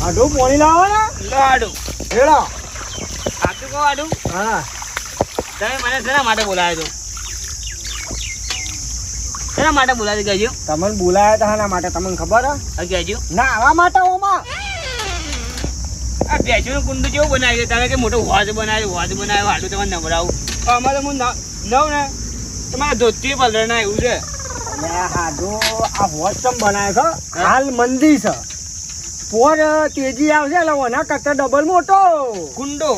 આડું પોણી લાવો ને લો આડું હેડો સાચું કહો આડું હા તમે મને શેના માટે બોલાવ્યો તો શેના માટે બોલાવ્યો કહેજો તમને બોલાયા હતા એના માટે તમને ખબર હે કહેજો ના આવા માટે ઓમાં આ ભેંસોનું કુંડું કેવું બનાવ્યું તમે કે મોટો હોજ બનાવ્યો આડું તમારે નવરાવું અમારે હું નવ ને તમારે ધોતી પલર ના એવું છે હાડો આ વોચમ બનાવે છે હાલ મંદી છે પોર તેજી આવશે એટલે ઓના કરતા ડબલ મોટો કુંડો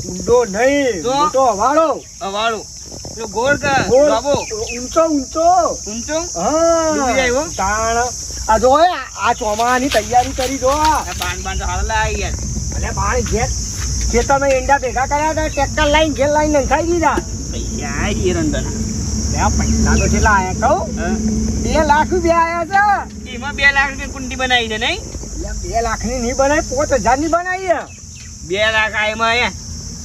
ઊંડો નહીં તો? મોટો હવાળો વાળું પેલો ગોળ કે ગોળ. બાબો ઊંચો ઊંચો ઊંચો હા ડૂબી જાય હો. તાણ આ જો આ ચોમાની તૈયારી કરી જો બાંધ તો હાલ લાવી યાર અને પાણી ઘેર ખેતરમાં એંડા ભેગા કર્યા હતા ટ્રેક્ટર લાઈન ઘેર લાઈન નંખાઈ દીધા પૈસા એ રંધના પૈસા તો કેટલા આયા કહું 2 લાખ રૂપિયા આયા છે એમાં 2 લાખ ની કુંડી બનાવી છે નહીં 2 લાખ ની નહીં બનાવી 5000 ની બનાવી 2 લાખ આ એમાં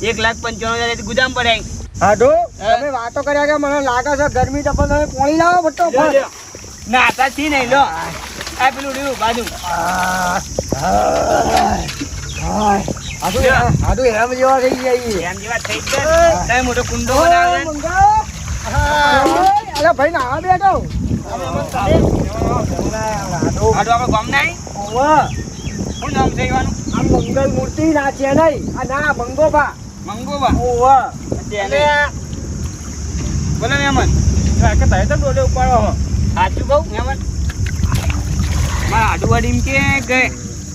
1,95,000 ગુદામ પડાય હાડો તમે વાતો કર્યા કે મને લાગે છે ગરમી તો તમે પોણી લાવો બટ્ટો ના આતા થી નહીં લો આ પેલું રહ્યું બાજુ હાડો એમ જેવા થઈ જાય એમ જેવા થઈ ગયા તમે મોટો કુંડો બનાવે અરે ભાઈ ના બેઠો આડો આપણે ગામ નહીં શું નામ છે એવાનું આ મંગલ મૂર્તિ ના છે નહીં આ ના મંગોબા મંગોબા ઓવા એટલે બોલો મેમન કે તારે તો ડોલે ઉપાડો હો સાચું કહું મેમન મારા આડુવાડી એમ કે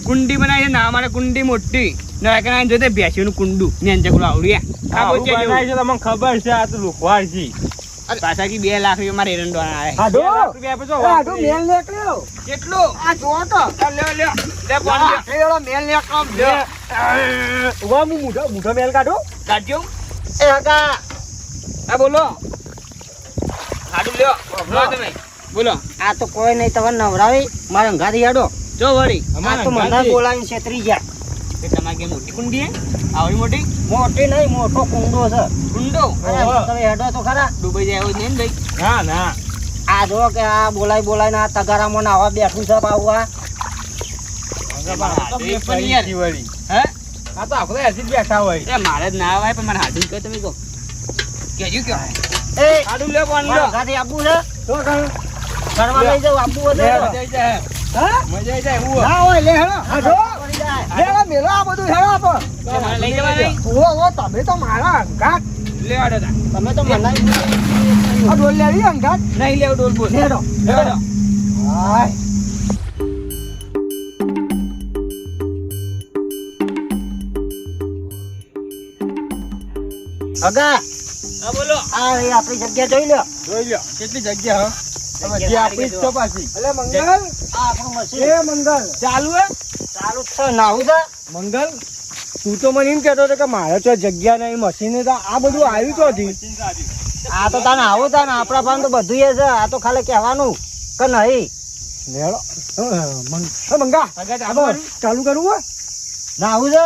કુંડી બનાવી છે ના મારે કુંડી મોટી ના કે ના જોતે ભેંસીનું કુંડું મેં ચકડું આવડ્યા આ બોચે બનાવી છે તમને ખબર છે આ તો લુખવાડ છે પાછા કે 2 લાખ રૂપિયા મારે એરંડો આવે હાડો 2 લાખ રૂપિયા આપે છો હાડો મેલ નીકળ્યો કેટલો આ જો તો લ્યો લે પાણી એડો મેલ નીકળો ઉવા હું મુઠો મેલ કાઢો કાઢજો એ હગા આ બોલો આડું લ્યો બોલો તમે બોલો આ તો કોઈ નહીં તમે નવરાવી મારે અંગાથી હેડો જો વળી આ તો મને બોલાવીને છેતરી ગયા કે તમારે કે મોટી કુંડી હે આવડી મોટી મોટી નહીં મોટો કુંડો છે કુંડો અરે તમે હેડો તો ખરા ડૂબાઈ જાય એવું નહીં ને ભાઈ ના ના આ જો કે આ બોલાય આ તગારામાં નાવા બેઠું છે પાવું આ હે આ તો આપણે હજી જ બેઠા હોય એ મારે જ ના આવે પણ મારે હાથું કહો તમે કહો કેજો કયો એ આડું લે પાણી મારે લો અંગાથી આપવું છે તો કણ ઘરમાં લઈ જાવ આપવું હોય તો મજા આવી જાય હા મજા આવી જાય હું ના હોય લે હેડો હાડો પડી જાય. લે મેલો આ બધું હેડો આપો મારે લઈ જવા નહીં ઓ તમે તો મારા અંગાત લે આડો તા તમે તો મને આ ડોલ લેવી અંગાત નહીં લેવ ડોલ બોલ હેડો હેડો હાય અગા હા બોલો આ એ આપણી જગ્યા જોઈ લો જોઈ લો કેટલી જગ્યા હા જે આપણી જ તો પાછી અલે મંગલ આ આપણું મશીન એ મંગલ ચાલુ હે ચાલુ જ છે નાવું છે મંગલ તું તો મને એમ કહેતો હતો કે મારે તો જગ્યા નહીં મશીન તો આ બધું આવ્યું તો હતી આ તો તાને આવું તાને આપણા પાસે તો બધું એ છે આ તો ખાલી કહેવાનું કે નહીં લેડો મંગા આગળ ચાલુ કરવું હોય નાવું છે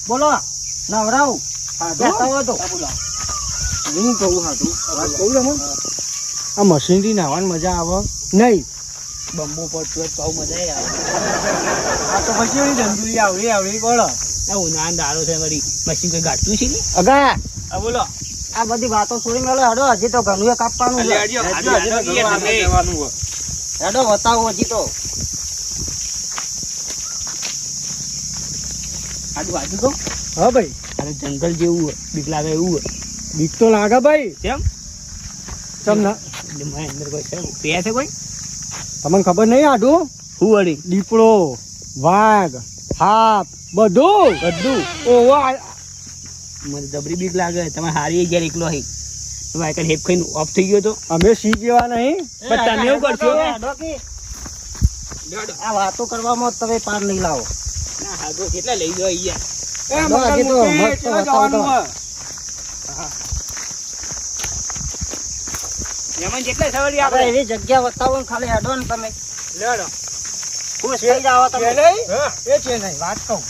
બોલો નવરાવું બેસતા હોય તો હું કહું હાટું વાત કહું તમે આ મશીનથી નાવાની મજા આવે નહીં બંબો પડતું તો મજા આવે આ તો પછી એની ધંધુરી આવડી પડે આ ઉનાળા દાડો છે વળી મશીન કોઈ ગાડતું છે ને અગા હા બોલો આ બધી વાતો છોડી મેલો હેડો હજી તો ઘણું એ કાપવાનું છે જવાનું હોય હેડો બતાવો હજી તો આજુ કહું હા ભાઈ અરે જંગલ જેવું હોય બીક લાગે એવું હોય બીક તો લાગે ભાઈ કેમ ચમ ના એટલે મારી અંદર કોઈ છે પે છે કોઈ તમને ખબર નહીં આટું હું વળી દીપડો વાઘ સાપ બધું ઓવા મને જબરી બીક લાગે તમે હારી ગયા એકલો હઈ તમે આ હેપ ખાઈને ઓફ થઈ ગયો તો અમે સી જેવા નહીં પણ તમે એવું કરશો હેડો કે આ વાતો કરવામાં જ તમે પાર નહીં લાવો ના હા તો કેટલા લઈ જાઓ અહીંયા હજી તો મસ્ત બતાવો તો. એમાં જેટલા સવારી આપણે આપણે એવી જગ્યા બતાવો ને ખાલી હેડો ને તમે લેડો ખુશ થઈ જાઓ તમે એ છે નહીં વાત કહું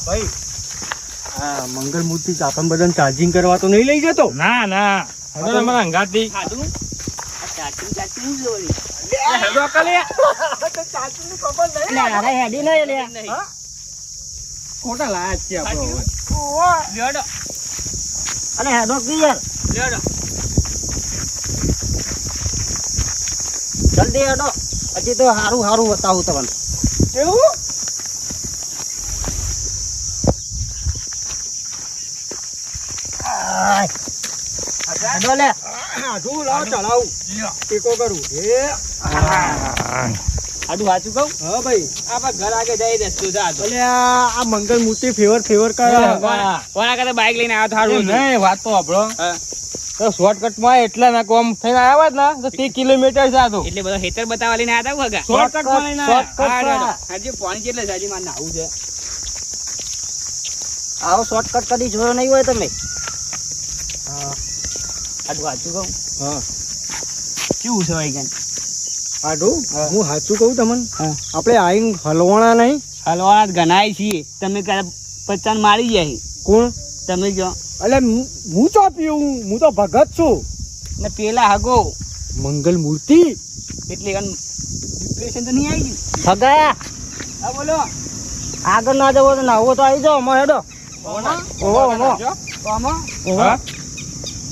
ભાઈ આ મંગલ મૂર્તિ આપણને બધાને ચાર્જિંગ કરવા તો નહીં લઈ જતો ના ના હવે તમારા અંગાથી ખાધું ચાચી ચાચી શું છે વળી? એ હેડો અકલ એ. તો ચાચીની ખબર નહીં. એટલે હારે હેડી નહીં લે નહીં. હા? ખોટા લાયા જ છે આપણો હવે. ઓહો. લેડો, અને હેડો ક્લિયર લેડો. જલ્દી હેડો હજી તો સારું સારું બતાવું તમને કેવું? આય. હેડો લે આધું લાવ ચડાવું. ટેકો કરું. એ આડું વાંચું કહું? હા ભાઈ. આપણા ઘર આગળ જઈ રસ્તો છે આડો. અલે આ મંગલ મૂર્તિ ફેવર કરે. કોના કરતા બાઈક લઈને આવ્યો થાળું એમ નહીં, વાત તો સાંભળો. હા. તો shortcut માં એટલા ના કોમ થઈને આવ્યા હોત ને તો 30 કિલોમીટર છે આ તો. એટલે બધો હેતર બતાવવા લઈને આવ્યા હતા હગા. Shortcut માં લઈને આવ્યા. Shortcut હા, માં. રેડો. હજી પાણી કેટલે છે? હજી મારે નાહવું છે. આવો શોર્ટકટ કદી જોયો નહીં હોય તમે આડું વાંચું કહું? હા. કેવું છે ભાઈ કાન? આધું હા. હું સાચું કહું તમને. હા. આપણે આઈને હલવાના નહીં. હલવાના જ ગણાય છીએ. તમે ક્યારે પચાન મારી જાય કોણ? તમે કહો અલે હું ચો પીવું? હું તો ભગત છું. ને પેલા હગો મંગલ મૂર્તિ. એટલે ડિપ્રેશન તો નહીં આવી ગયું. ભગા હા બોલો. આગળ ના જવો તો નાવો તો આવી જાઓ અમારે હેડો ઓહો ઓહો તો આમાં હા?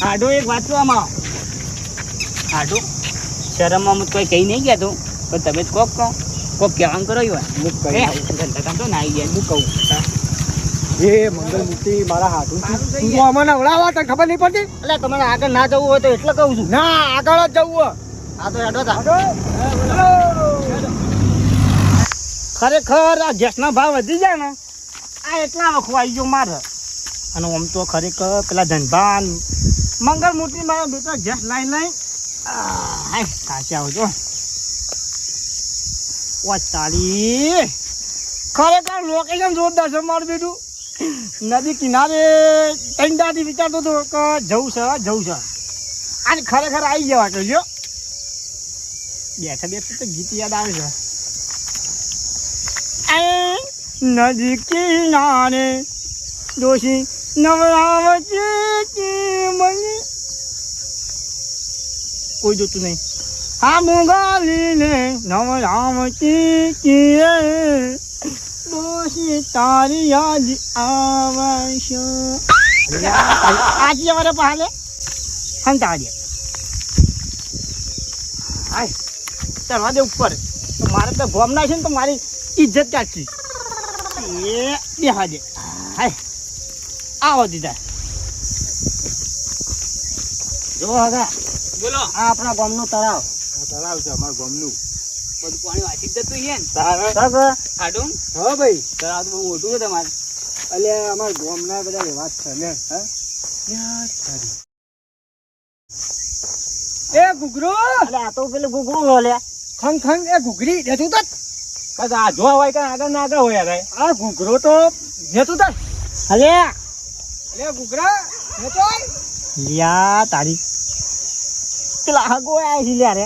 આડો એક વાંચો આમાં. આડો શરમમાં હું કોઈ કહી નહીં ગયા તું પણ તમે જ કોક કહો કોક કહેવાનું કરો હોય. હું કહી ધંધા કામ તો નાઈ ગયા. હું કહું. એ મંગલ મૂર્તિ મારા હાથું તું તો અમને નવડાવા તને ખબર નહીં પડતી? એટલે તમારે આગળ ના જવું હોય તો એટલે કહું છું ના આગળ જ જવું. આ તો હેડો તા આડો. ખરેખર આ ગેસના ભાવ વધી જાય ને આ એટલા વખો આવી ગયો મારે અને આમ તો ખરેખર પેલા ધનભાન મંગળ મૂર્તિ મારા બેટા ગેસ લાઈ લઈ હાય સાચી આવજો ઓ તારી ખરેખર લોકેશન જોરદાર છે મારું બેટું નદી કિનારે ટેન્ડાથી વિચારતો હતો કે જવું છે અને ખરેખર આવી જવા તો જો બેઠા તો ગીત યાદ આવે છે નદી કિનારે દોષી નવરાવતી મની કોઈ જોતું નહીં હા મુગાલીને નવરાવતી દોષી તારી યાદ આવશે આજે અમારે પહાલે હંતાડે હાય ચડવા દે ઉપર તો મારે તો ગોમ ના છે ને તો મારી ઇજ્જત કાઢી એ બેહા દે હાય આવો દીધા જો હગા બોલો. આ આપણા ગામનું તળાવ તળાવ છે અમારા ગામનું. બધું પાણી વાંચી જ જતું છે ને. સગ આડું હા ભાઈ. તળાવ તો બહુ મોટું છે તમારે. અલે અમારા ગામના બધા વાત છે ને. એ ઘૂઘરો એટલે આ તો પેલું ગુગળું લો લે ખંગ ખંગ એ ઘૂઘરી દેતું તક. કદાચ આ જોવા હોય કે આગળ ના આગળ હોય યાર. આ ઘૂઘરો તો દેતું તક. અલે અલે ઘૂઘરા દેતો. લ્યા તારી પેલા હગો આય છે લ્યા રે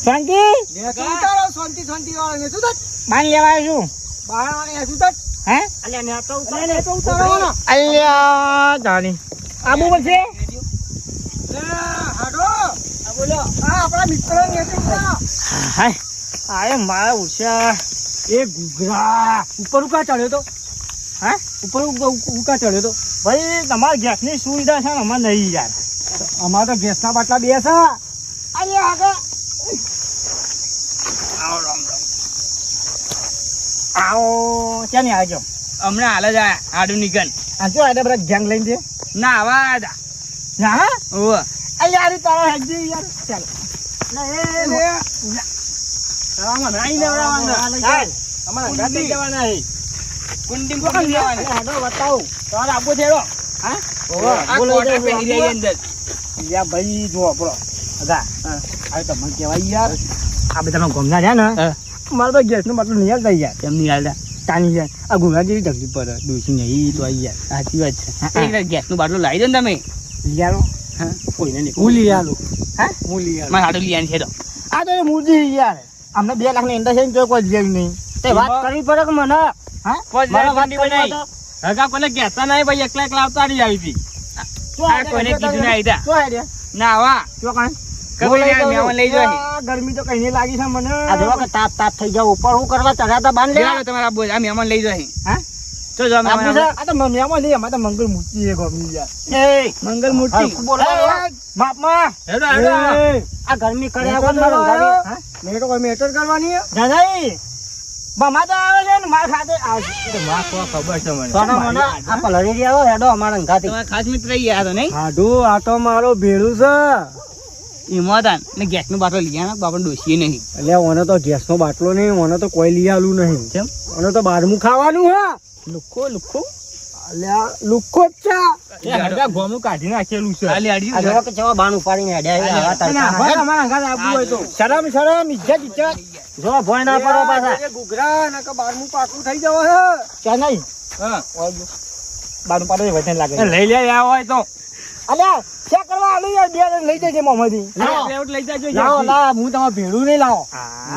શાંતિ દેતું તારો શાંતિ શાંતિ વાળો દેતું તક. માની લેવાય શું બહાર વાળે દેતું તક. હે અલે ને તો ઉતારવાનો. અલ્યા તારી આબુ બનશે લે હાડો. આ બોલો. આ આપણા મિત્ર ને દેતું ઉતારો. હાય આય મારા ઉછા એ ઘૂઘરા ઉપર ઉકા ચડ્યો તો. હે ઉપર ઉકા ચડ્યો તો. ભાઈ તમારે ગેસની સુવિધા છે ને અમારે નહીં યાર અમારે તો ગેસના બાટલા બે છે. અરે આગળ આવો ક્યાં નહીં આવજો હમણાં હાલ જ આયા આડું નીકળ. આ જો આડે બધા ગેંગ લઈને છે ના આવા હતા. ના ઓવે. યાર તારા હેજી યાર ચાલ આમાં નાઈ લેવડાવવાનું. ચાલ અમારા ગાડી જવાના છે. કુંડી પકડી લેવાની. હેડો બતાવું તારે આપવો છે એડો. હા આ બોલો કોટા પહેરી રહી અંદર. યા ભાઈ જો બોલો. અગા આ તો મને કહેવાય યાર. આ બધાનો ગમના રહ્યા ને હા. મારે તો ગેસનું બાટલું નહીં આવતા યાર એમ નહીં હાલતા. તાની યાર આ ગુંગા જેવી તકલીફ પડે ડોસી નહીં તો આવી યાર સાચી વાત છે. એક ગેસનું બાટલું લાવી દો ને તમે. યારો હા. કોઈને નહીં હું લઈ આલું. હા હું લઈ આલું. મારે આડું લેવાની છે તો. આ તો એ મૂર્તિ યાર અમને 2 લાખની અંદર છે ને તો કોઈ લેવી નહીં તે વાત કરવી પડે કે મને હા પોચ મારા વાત કુંડી કરવી બનાવી. તો હગા કોને કહેતા નહીં ભાઈ એકલા એકલા આવતા નહીં આવી હતી. શું આ કોઈને કીધું નહીં આયતા. શું આઈડિયા ના આવા. શું કાંઈ કઈ નહીં, મહેમાન લઈ જાય. આ ગરમી તો કઈ નહીં લાગી છે મને આ જોવા કે તાપ તાપ થઈ જાવ ઉપર હું કરવા ચડ્યા તા બાંધ લે ચાલો તમારા આબુ હોય. આ મહેમાન લઈ જાય. હા? તો જો મહેમાન આપું છે? આબુ. આ તો મહેમાન નહીં, અમારે તો મંગલ મૂર્તિ છે ગોમની યાર. મંગલ મૂર્તિ. હરખું બોલવાનું. માપમાં. હેડો, હેડો. આ ગરમી કરે મેં વગર તો મારો હા? ગાડી. મેં તો કોઈ મેટર કરવાની હે? જાનાઈ. મામા તો આવે છે ને માર ખાતે આવે છે. તો માં કો ખબર છે મને. સોના મોના આ પલરી આવો હેડો અમારા અંગાથી. તમારા ખાસ મિત્ર ઈ આ તો નહીં હાડું આ તો મારો ભેળું છે. એમાં હતા ને ગેસ નો બાટલો લઈ આવ્યા બાપા ડોસીએ નહીં. એટલે ઓને તો ગેસનો બાટલો નહીં, ઓને તો કોઈ લઈ આલું નહીં. કેમ? ઓને તો બહારનું ખાવાનું હા. લુખો લુખો અલ્યા લુખો જ છે. એ હરગા ગોમનું કાઢી નાખેલું છે. ખાલી આડી આ જોવા કે ચેવા બાણ ઉપાડીને હેડ્યા આવા તડકા. ભાઈ અમારા અંગાત આપવું હોય તો શરમ શરમ ઇજ્જત ઇજ્જત જો ભોય ના પડો પાછા. એ ઘૂઘરા નકર બારમું પાકું થઈ જવા હે જાનાઈ. હા. બારમું પાડો વચન લાગે એ લઈ લે આ હોય તો. અલ્યા ચેક કરવા આલું યાર બે લઈ જજે મોમાંથી લઈ જાજો લાવો લાવો હું તમારે ભેળું નહીં લાવો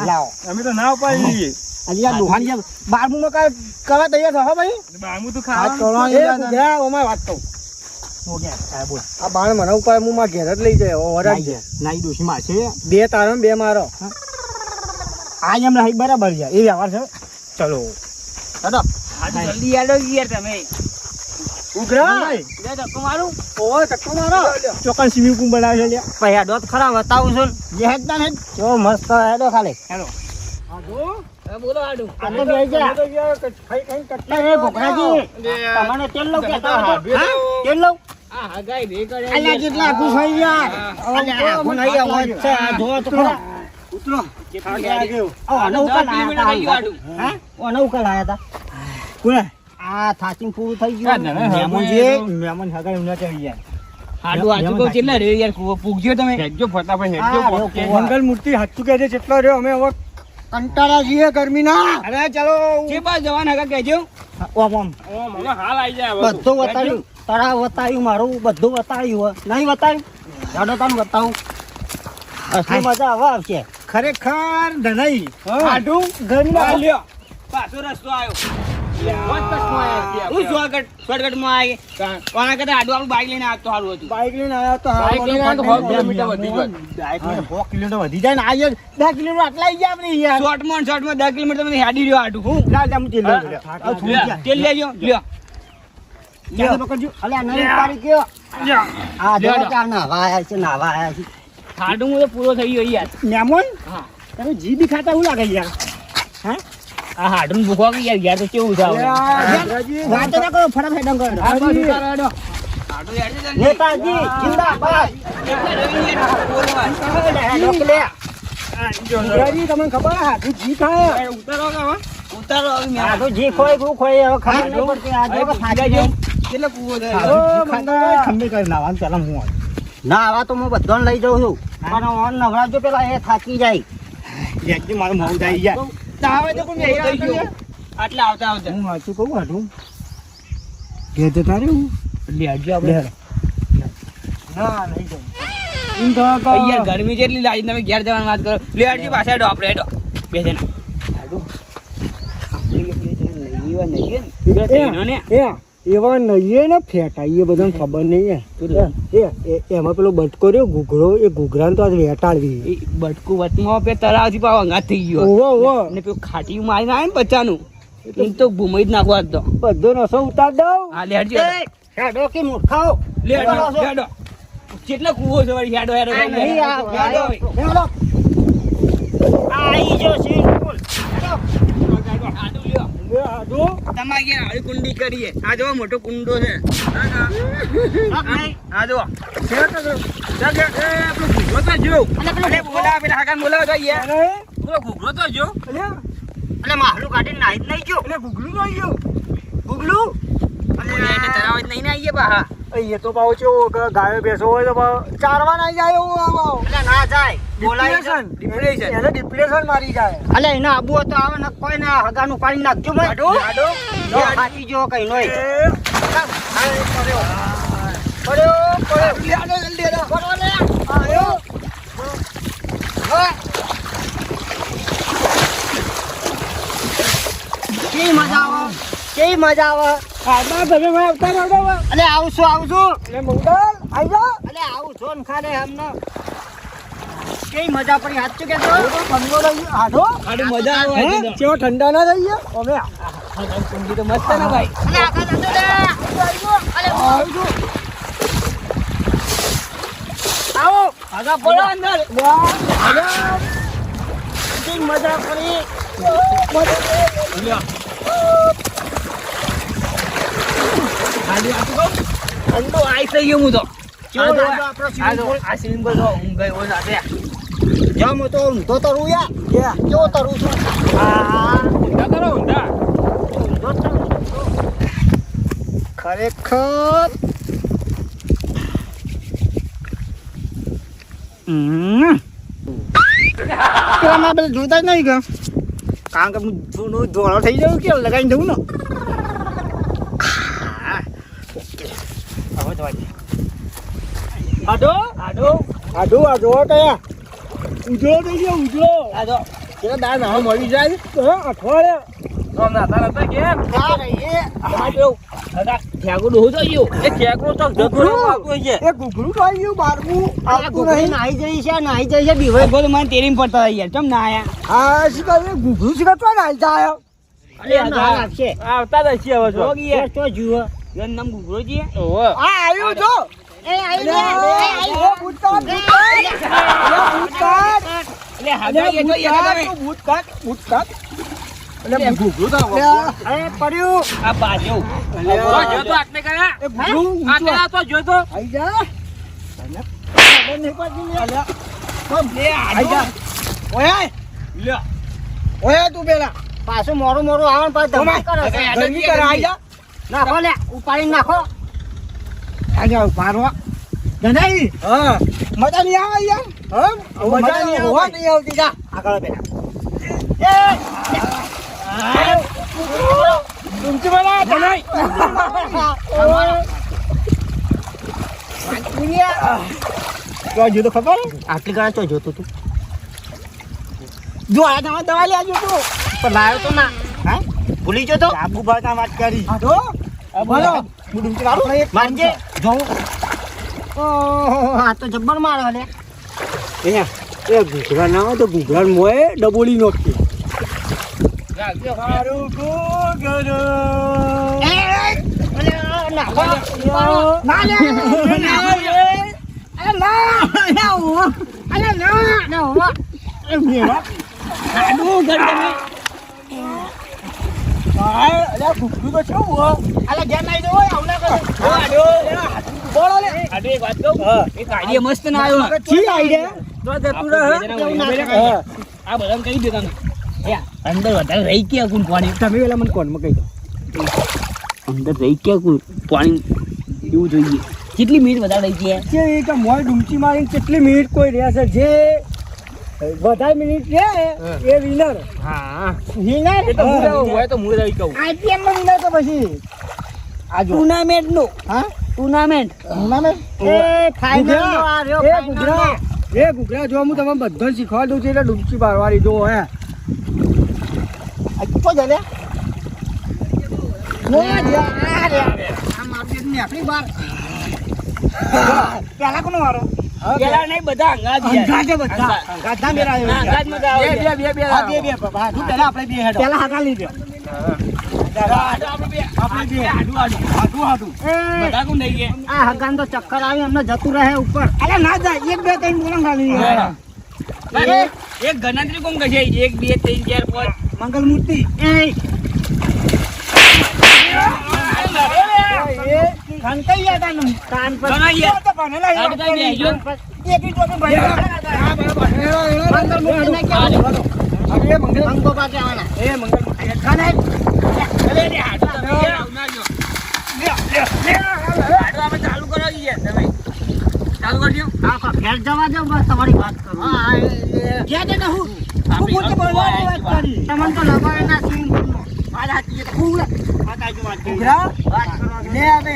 લાવો અમે તો ના ઉપાડી લઈએ. અલ્યા લોહાની જેમ બારમું માં કાંઈ કરવા તૈયાર થો ભાઈ બામું તો વાત ખાવાનું. કરો એ ઘૂઘરા ઓમાં વાત કહું હો ગયા હા બોલ આ બાણ મને ઉપર હું માં ઘેર જ લઈ જાય વરાજ છે. નાઈ દોશી માં છે બે તારો ને બે મારો. આ એમ રહી બરાબર છે એ વ્યવહાર છે ચલો હેડો. જલ્દી આડો યાર તમે. ઉઘરા લે ધક્કો મારું. ઓય ધક્કો મારો. ચોકન સ્વિમિંગ પૂલ બનાવે છે લ્યા પછી હેડો તો ખરા બતાવું છું ને. જે હેડ ના હેડ જો મસ્ત હેડો ખાલી. હવે બોલો આડું. આ તો બે ગયા. એ ઘોઘરાજી તમને તેલ લઉં કહેતા હતા. હા? તેલ લઉં? આ હગાઈ રે કરે. અલ્યા કેટલા આખું થઈ યાર અલ્યા, આખું નહીં, આવું જ છે. આ જોવો તો ખરા. ઉતરો. આને ઉકા લાયા હતા આડું. હા? આને ઉકા લાયા હતા? કોને આ થાચીને પૂરું થઈ હા, ગયું. ના, ના, મહેમાનજી મહેમાન હગાઈ એમને કહી યાર આડું આચું કહું કેટલા રે યાર પૂગજો તમે. હેડજો ફટાફટ હા, હેડજો. રહ્યો પોકે. કુવો. મંગલ મૂર્તિ હાચું કહે છે જેટલો રહ્યો અમે હવે કંટાળા છીએ ગરમીના અરે ચાલો જે બા જવાન હગા કહેજો. ઓમ ઓમ ઓમ, હવે હાલ આઈ જાય હવે તો. બધું બતાવ્યું. તળાવ બતાવ્યું, મારું બધું બતાવ્યું હો. નહીં બતાવ્યું? હેડો તને બતાવું. અસલી મજા હવે આવશે. ખરેખર ધનાઈ આડું ગરમીના આ લ્યો. પાછો રસ્તો આવ્યો. હું શોર્ટકટમાં આવી. કોના કરતા આડું આપણું બાઈક લઈને આવતો સારું હતું. બાઈક લઈને આવ્યા તો બાઈક લઈને આવ્યા તો 100 કિલોમીટર વધી જાય. બાઈક લઈને 100 કિલોમીટર વધી જાય ને આ યાર 10 કિલોમીટર આટલા આવી ગયા આપણે યાર શોર્ટમાં 10 કિલોમીટર તમે હેડી રહ્યો આડું. હું લા જા હું તેલ લઉં છું. આ થોડું લ્યો, ક્યાં? તેલ લેજો લ્યો. ક્યાં તો પકડજો અલ્યા નહીં ઉપાડી ગયો. આ જો ચાર નાવા આયા છે, નાવા આયા છે. આડું હું તો પૂરો થઈ ગયો યાર. મેમોન હા. તમે જી બી ખાતા હું લાગે યાર હા આ હાડું ભૂખવા ગઈ યાર તો કેવું થાવ. વાત ના કરો ફટાફટ ડંગર આ બસ ઉતારો હેડો. હાડું હેડજો જલ્દી. નેતાજી જિંદાબાદ. એટલે રવિ યાર બોલવા. ઢોકલે. ગુજરાતી તમને ખબર હાથું જી ખાય ઉતારો કે હવે? ઉતારો હવે મેં. આ તો જી ખોય ગયું ખોય હવે ખબર નહીં પડતી. આ જો કે થાકી ગયો. કેટલો કૂવો છે? ઓ મંગળ ખંભે કરી નાવાનું પેલા હું આવું. ના આવા તો હું બધાને લઈ જાઉં છું. પણ ઓન નવરાજો પેલા એ થાકી જાય. જેટલી મારું મોં જાય યાર તાવે તો કોઈ નહીં આવતો યાર. આટલા આવતા આવતા. હું વાંચું કહું હાટું ઘેર જતા રહ્યું એટલે હટજો આપણે. ના નહીં જાઉં એમ તો યાર ગરમી જેટલી લાગી તમે ઘેર જવાની વાત કરો. લે હટજો પાછા હેડો આપણે હેડો. બે જણા. હાડું. એવા નહીં ને ફેટાઈએ બધાને ખબર નહીં એમાં પેલો બટકો રહ્યો ઘૂઘરો એ ઘૂઘરાને તો આજ વેટાડવી. એ બટકું વચમાં પે તળાવથી પાવ અંગાત થઈ ગયો. ઓહો ઓહો ને પેલું ખાટી મારીને આવે ને બચ્ચાનું એ તો ભૂમાઈ જ નાખવા જ તો. બધો નસો ઉતાર દઉં. હા લે હટજો. હેડો કે મૂર્ખાઓ. લે હેડો હેડો. કેટલા કૂવો છે વળી હેડો હેડો આ નહીં, આ હેડો હવે. હેડો. આઈ જો સ્વિમિંગ પુલ. આડું લ્યો. તમારે ઘેર આવી કુંડી કરીએ. આ જો મોટો કુંડો છે. આ જો. ઘૂઘરો તો જો. અરે બોલા પેલા હાકાન બોલાવો તો યાર. પેલો ઘૂઘરો તો જો. એટલે માહલું કાઢીને નાહી જ નહીં ગયો. એટલે ગુગલું નહીં ગયું ગુગલું. બોલા એટલે તરાવ જ નહીં ને આઈએ બા. એ તો પાછું કેવું કે ગાયો બેસો હોય તો પાછું ચારવા ના જાય એવું આવો એટલે ના જાય. બોલાય છે. ડિપ્રેશન. એને ડિપ્રેશન મારી જાય અલે એને આબુ હતો આવે ને કોઈ ના હગાનું પાડી નાખજો ભાઈ. જો ખાતી જો કઈ નોય. કેવી મજા આવે, કેવી મજા આવે. આમાં તમે ભાઈ આવતા રહો અલે આવશું આવશું. એટલે મંગલ આવી જાઓ અલે આવું છો ને ખાને અમને કેવી મજા પડી હાથ કે તો બંગલો લઈ આડો આડી મજા આવે હે? ચેવો ઠંડા ના થઈ ગયા હવે કુંડી તો મસ્ત ને ભાઈ અલે આગળ જતો રે આવો આગા પડો અંદર કેવી મજા પડી ઠંડો આઈ થઈ ગયો હું તો કેવો લાગ્યો આપણો સ્વિમિંગ પુલ આ સ્વિમિંગ પુલ તો હું ગયો સાથે જમ તો ઊંધો તરું યા કેવો તરું છું ઊંધા કરો ઊંધા ખરેખર પેલામાં પેલા જોતા જ નહીં ગયા કારણ કે હું જૂનું ધોળો થઈ જાઉં કે લગાવી દઉં ને ઓકે હવે તો આડો આડો આડો આડો કયા ઉજળો થઈ ગયો ઉજળો આડો કેવા દાળ ના મળી જાય અઠવાડિયા તો નાતા નતા કેમ ક્યાં રહીએ આડો દાદા ઠેગો ડોહો તો ગયો એ ઠેગો તો જતો આવતો છે એ ઘૂઘરું તો આવી ગયું બારમું આ આવતું ગોગડી નહીં નાહી જઈ છે નાહી જઈ છે બીવે બોલ મને તેરીમ પડતા યાર કેમ ના આયા હા શીખા એ ઘૂઘરું શીખા તો ના જાય અરે ના લાગશે આવતા જ છીએ હવે જો તો જુઓ એનું નામ ગુગરો છે ઓહો આ આવ્યું જો એ આઈ લે, ઓ ભૂતકાળ, ભૂતકાળ. એટલે હાજા એ તો યાર તમે ભૂતકાળ, ભૂતકાળ. એટલે ઘૂઘરું તો લે, અરે પડ્યું. આ બાજુ અલે, જો તો આટલે કરા એ ઘૂઘરું ઊંચું આટલે તો જો તો આઈ જા. તને ખબર નહીં પડતી લે. લે આઈ જા. ઓય, લે ઓય તું પેલા. પાછું મોરું મોરું આવે ને પાછું ધમાલ કરે છે. ગરમી કરે, આઈ જા. નાખો લે ઉપાડી નાખો આઈ જા, મારવા. જનાઈ હા, મજા નહીં આવે યાર. હા, મજા નહીં હોવા આવે. નહીં આવતી જા. આગળ પેલા ઊંચી બોલા, જણાય. તો હજુ તો ખબર હે? આટલી ગાળા તો જોતું તું જો આ દવા દવા લે આવજો તું પણ લાયો તો ના હા ભૂલી ગયો તો આબુ ભાતા વાત કરી. હા તો? બોલો. હું ડૂંચી મારું? માનજે જોઉં ઓહો આ તો જબ્બર મારો લે અહીંયા એ ઘૂઘરા ના હોય તો ઘૂઘરા મોએ ડબોલી નોખી. મારું ઘૂઘરું. એ અલે નાખો ના લે અરે ના ના હો અરે ના ના હો એ મેવા. આડું ગંડમે ભાઈ, અલ્યા ઘૂઘરું તો કેવું હો? અલે ઘેર નાઈ દો આવના કરે આડો બોલો લે. આડો એક વાત કહું હા. એક આઈડિયા મસ્ત ના આવ્યો છી આઈડિયા? તો જતું રહે હા. આ બધાને કહી દે તમે અંદર વધારે રહી ગયા કોણ પાણી તમે પેલા મને કોનમાં કહી દો. અંદર રહી ગયા કોણ પાણી એવું જોઈએ કેટલી મિનિટ વધારે રહી ગયા કે એ કે મોય ડૂમચી મારીને કેટલી મિનિટ કોઈ રહ્યા છે જે વધારે મિનિટ રહે એ વિનર. હા વિનર એ તો હું રહું હોય તો હું રહી કહું આઈપીએલ માં વિનર તો પછી આ જો. ટુર્નામેન્ટ નો હા? Tournament tournament? એ ફાઇનલ નો આ રહ્યો એ final ઘૂઘરા નો. એ ઘૂઘરા જો હું તમને બધો શીખવા દઉં છું એટલે ડૂબચી મારવાની જો હે. આ તો જલે. આ માર્કેટ ની આપણી બાર પેલા કોનો વારો પેલા નહીં બધા અંગાજ અંગાજે બધા. અંગાજના મેળા આવ્યા. અંગાજ માં આવે બે હા, બે બાબા. તું પહેલા આપણે બે હેડો. પેલા હાકા લીધો આપણે બે. હાડું, હાડું. બધા કોણ થઈ ગયા આ હગાન તો ચક્કર આવી એમને જતું રહે ઉપર અલે ના જાય એક બે ત્રણ બોલંગ ખાલી એક ગણતરી કોણ કશે 1 2 3 4 5 મંગલ મૂર્તિ એ ખંતાઈ ગયા તા ને કાન પર બનાઈએ તો ભણેલા આ બધા બે જો એકી ટોપી ભરી મંગલ મૂર્તિ ને કેવું અરે મંગલ. મંગો પાસે આવવાના એ મંગલ. ખાને અરે રે હાડો તમે આવના જો હાડો આપણે ચાલુ કરો યાર તમે ચાલુ કરજો આ ઘેર જવા દો બસ તમારી વાત કરો હા ગયા દે ને હું પોતે બોલવાની વાત કરી તમને તો લગાવે ના સ્વિમિંગ પુલ નો આ હાથી ખૂબ આ કાઈ વાત કરી ઘૂઘરા? વાત કરવા લે આવે.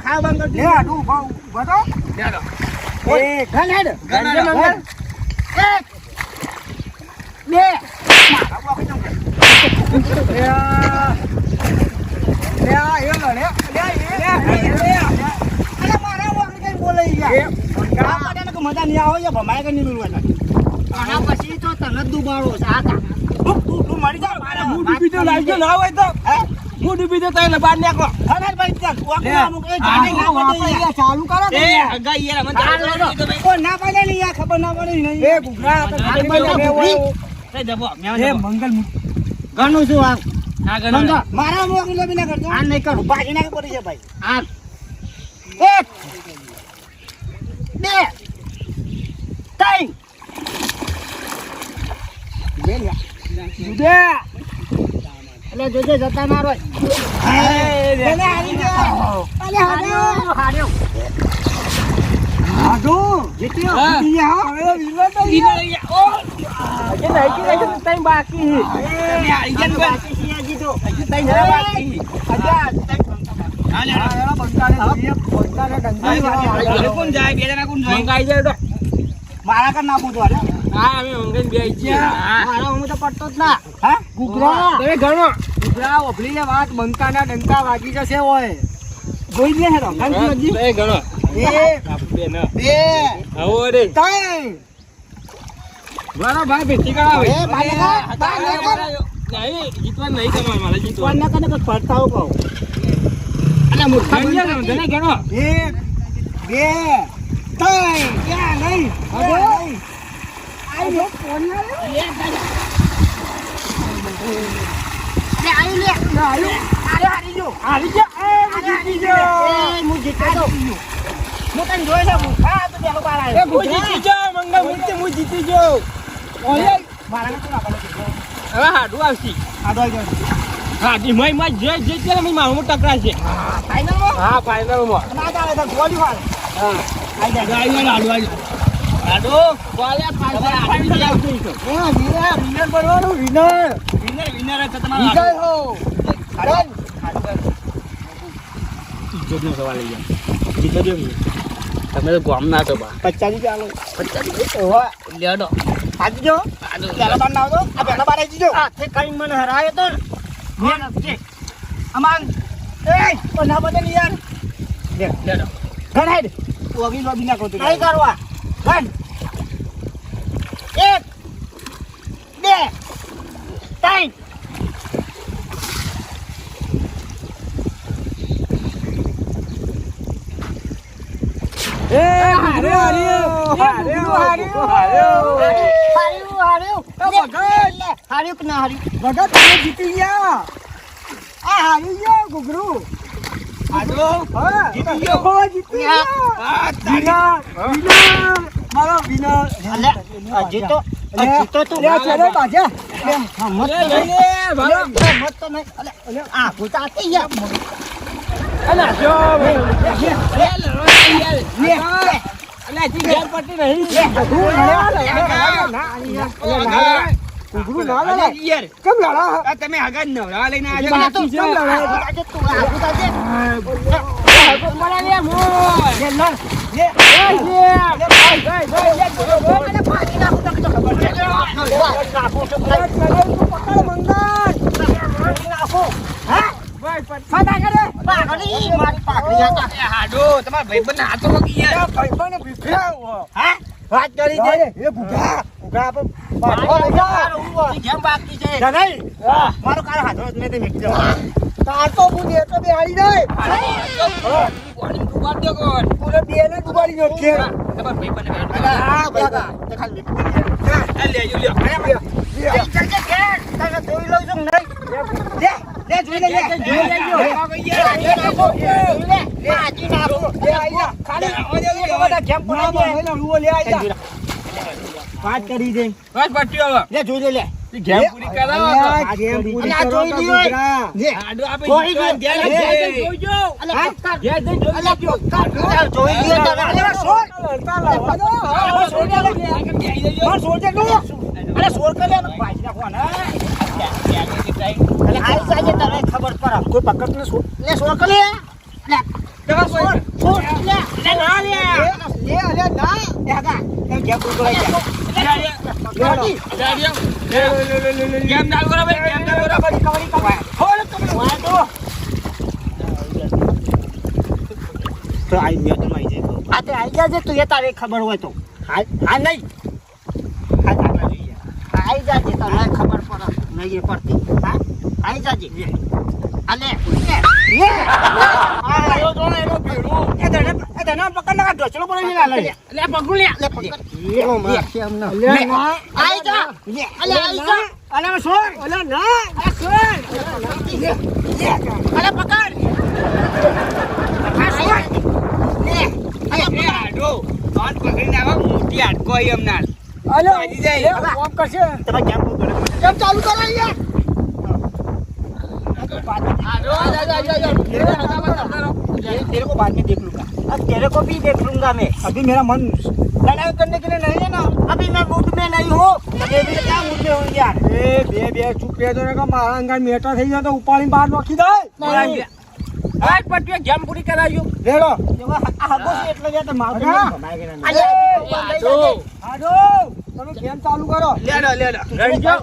ખાવ બંધ લે કરી હાડું ઉભા તો. ચાલો એ ઘન હેડ ઘન હેડ. મંગલ એક બે લે આ. લે આ, એ લડે. લે, એ. અરે મારા વાળી કઈ બોલે યાર આ પાટાને કે મજા નહીં આવે છે ભમાય કે નહીં મિલવા આના પછી તો તને જ દુબાડો છે આ તું મરી જા મારા હું ડૂબી તો લાવજો ના હોય તો હું ડૂબી તો તને બહાર નીકળો અરે ભાઈ ચાલ અમુક ચાલુ કરો એ અગા યાર મને કોઈ ના પડે ને યાર ખબર ના પડે નહીં એ ઘૂઘરા એ મંગલ ઘણું શું આ હા ગણો સમજો મારા મોકલો બી ના કરજો આ નહીં કરું ભાગી ના પડી છે ભાઈ આ એક બે ત્રણ એટલે જોજે જતા ના રોય એને હારી ગયો અલે હાર્યો જીત્યો હા. જીત્યો હવે વિનર તો બાકી જીતો કોણ જાય બે જણા કોણ જાય મંગાઈ જાય તો મારા કર ના પૂછવા હા અમે મંગાઈને બે છીએ મારા હું તો પડતો જ ના હા ગુગરા તમે ગણો ઘૂઘરા ઓભળી ને વાત બંકાના ડંકા વાગી જશે હોય જોઈ લે હેરો ગાંધી એ ગણો એક બે ન બે આવો રે ત્રણ મારા ભાઈ ભેટી કરાવે એ બાલકા બાલકા નહીં જીતવા નહીં તમારે મારે જીતવા કોણ ના કને પડતાઓ કહો અને મૂર્ખા બની જાય ને ગણો એક બે ત્રણ ક્યાં નહીં હવે આયો કોણ લે આયો લે આયો હારી ગયો જીતી ગયો હું જીતી ગયો હું તને જોઈ લઉં હા તો પેલો બાર આવ્યો હું જીતી ગયો મંગા હું જીતી ગયો ઓય મારા તો ના પડે હવે હાડું આવશી આ દોઈ ગયો હા દી મય મય જે જે છે મય મારું ટકરાશે ફાઈનલ માં હા ફાઈનલ માં ના આવે તો ગોલી વાળ હા આઈ જાય આઈ હાડું બોલે ફાઈનલ આવશે તો એ વિનર બનવાનું વિનર વિનર છે વિજય તમારો હો હાડન ઇજ્જતનો સવાલ લઈ ગયા જીતો દે તમે તો ગામ ના છો બા 50 ચાલો 50 ઓવા લેડો આજી જો પેલા બાર ના આવતો આ પેલા બાર આજી જો આ તે કઈ મને હરાયો તો મેન કે અમાન એ પણ ના બદલ યાર લે લેડો ગણ હેડ ઓગી લોબી ના કોતો નહીં કરવા ગણ એક બે ત્રણ ભગત તમે જીતી ગયા આ હારી ગયો ગુગરુ આડો હા જીતી ગયો. હો, જીતી ગયા આ વિનર મારો વિનર જીતો લે, જીતો તો લે, ચલે બાજા મત ભાલો મત તો નહીં અલે આ ભૂતાતી યાર અલા જો લે અલા જી ઘર પટ્ટી નહીં ઘૂઘરું ના અલા લડાય યાર કેમ લડા આ તમે આગળ નવરા લઈને આ આજો તો કેમ લડાય તું આ ભૂતાતી મને લે મો લે લે હાડો તમાર ભાઈબંધ હાથો પકી યાર ભાઈબંધ ભીખ્યા વાત કરી એ ઘૂઘરા ઘૂઘરા પર પાછો લઈ જા. જેમ બાકી છે જનાઈ મારો કાળ હાથો જ નહીં મેં તાર તો હું ને તો બે આવી જાય પાણી ડુબાડ દો કોણ પૂરે બે ને ડુબાડી ગયો કે તમાર ભાઈબંધ હા બગા તે ખાલી આ લેજો લ્યો જોઈ લઉં છું નહીં લે જોઈ લે જોઈ લેજો આજી નાખો લે આઈ જા ખાલી બધા કેમ પડાવો લડવો લે આઈ જા વાત કરી દે બસ પટ્ટી હવે લે જોઈ લે ગેમ પૂરી કરાવો અલ્યા, ગેમ પૂરી અલ્યા, કરો જોઈ તો લ્યો. ઘૂઘરા. લે હાડો આપે જોઈ લ્યો. ધ્યાન લે, રાખજે. જોઈજો. હા? ધ્યાન દે, જોઈ અલ્યા, લેજો. જોઈ લ્યો તમે. અલ્યા, સોળ. લડતા લાવવા દો. અલ્યા, સોળ લે. આગળ બેસી જજો. સોળ, સોળ છે તું. અલ્યા, સોળ કરી લે. ભાજી નાખો ને. અલ્યા, આઈ જાજે તને ખબર પડે. કોઈ પકડ ને શું લે, સોળ કરી લે. લે. સોળ, સોળ. લે. લે, ના લે. લે અલ્યા ના લે, આગા. એ ગેમ પૂરી કરાઈ જા. જાડિયો. ગેમ ચાલુ કરો ભાઈ, ગેમ ચાલુ કરો. તો આઈ ગયા તમે આઈ જાય. આ તે આઈ ગયા છે તું એ તારે ખબર હોય તો. હા નહીં. હા નહીં પડતી હા આઈ જાજે અલે એ તને પકડ ના ઢોચલો પડી ના લે લે પકડું લે લે પકડ ઓ મારશે અમને આઈ જા અલે આઈ જા અલે છોડ અલે ના અલે છોડ અલે પકડ આડો કોણ પકડીને આવા મોટી હાડકો આવી એમના અલે વાગી જાય. કોમ કરશે તમે કેમ ચાલુ કરો યાર तेरे को बाद में देख लूंगा अब तेरे को भी देख लूंगा मैं अभी मेरा मन लड़ाई करने के लिए नहीं है ना अभी मैं मूड में नहीं हूँ अभी भी क्या मूड में हूँ यार એ બે ચૂપ રહેતો ને કે મારા અંગાર મેટા થઈ જાય તો ઉપાડીને બહાર નાખી દે આજ પટ્ટીઓ જેમ પૂરી કરાવ્યો લેડો આગો છે એટલે ગયા તો મારું હા. ભમાઈ ગયા અલે, આજો આજો તમે ગેમ ચાલુ કરો લેડો રડી જાઓ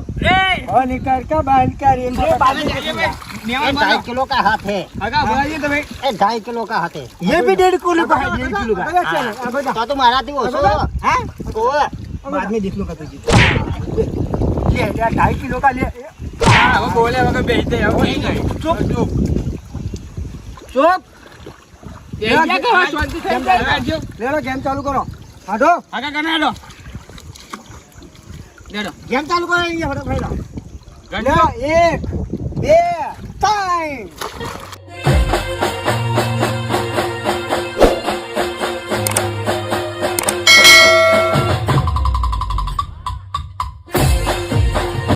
હવે નીકળ કે બહાર કરી એમ છે. મેવાન 2.5 किलो का हाथ है આગા બોલાવીએ તમે 2.5 किलो का हाथ है ये भी 1.5 किलो का है 1.5 किलो का બધા ચાલો, આ બધા. तो तुम्हारा थी वो सो हैं बाद में देख लूंगा तुझे લે, લે, 2.5 કિલો કા લે હા હવે બોલે વગર બેસી જાય હવે નહીં જાય ચૂપ ચૂપ ચૂપ બેસી જા કે હવે શાંતિ થઈ જાય રાખજો. લેડો ગેમ ચાલુ કરો આઢો આગા કને હેડો લેડો गेम चालू करो ये फटाफट લેડો 1 2 3